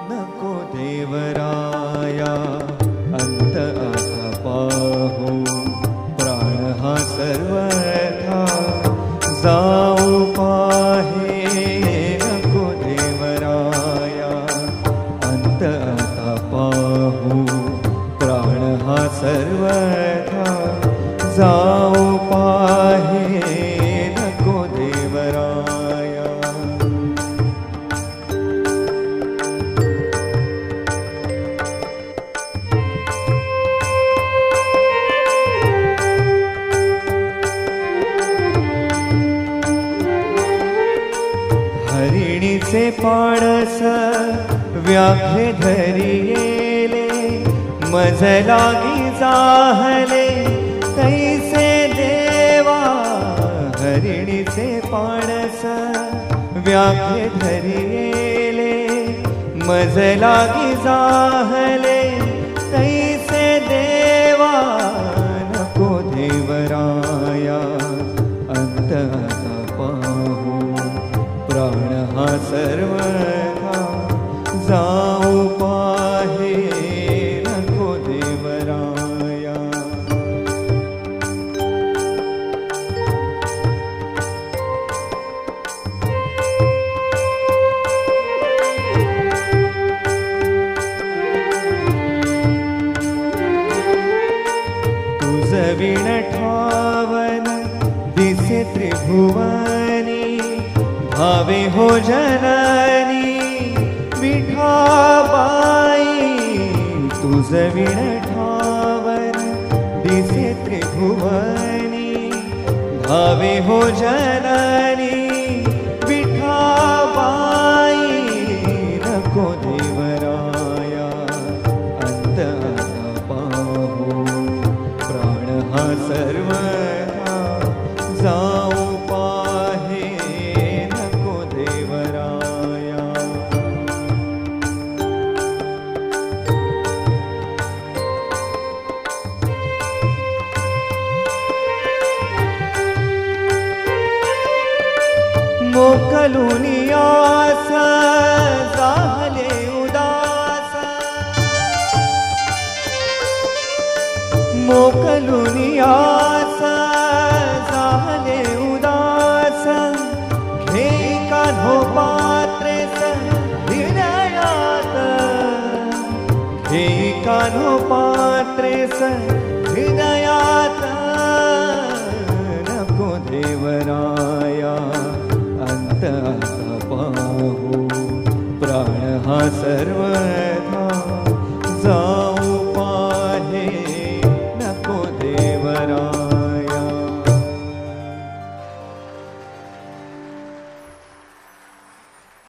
नको देवराया अंत आता पाहू, प्राण हा सर्वथा जाऊ पाहे. नको देवराया अंत आता पाहू, प्राण हा सर्वथा जाऊ पाहे. नको देवराया हरिणीचे पाडस व्याघ्रे धरियेले, मज लागी जाहले तैसे देवा. हरिणीचे पाडस व्याघ्रे धरियेले, मज लागी जाहले तैसे देवा. नको देवराया अंत आता पाहू, प्राण हा सर्वथा जाऊ पाहे. नको देवराया तुझ विण ठावन दिसे त्रिभुवनी, भावे हो जननी विठाबाई. तुझ विण ठावन दिसे त्रिभुवनी, भावे हो जननी विठाबाई. नको देवराया अंत आता पाहू, प्राण हा सर्वथा जाऊ पाहे. नको देवराया मोकलुनी आस झाले उदास. मोकलुनी आस झाले उदास. घे कान्हो पात्रेस हृदयात, घे कान्हो पात्रेस हृदयात. नको देवराया अंत आता पाहू, प्राण हा सर्वथा जा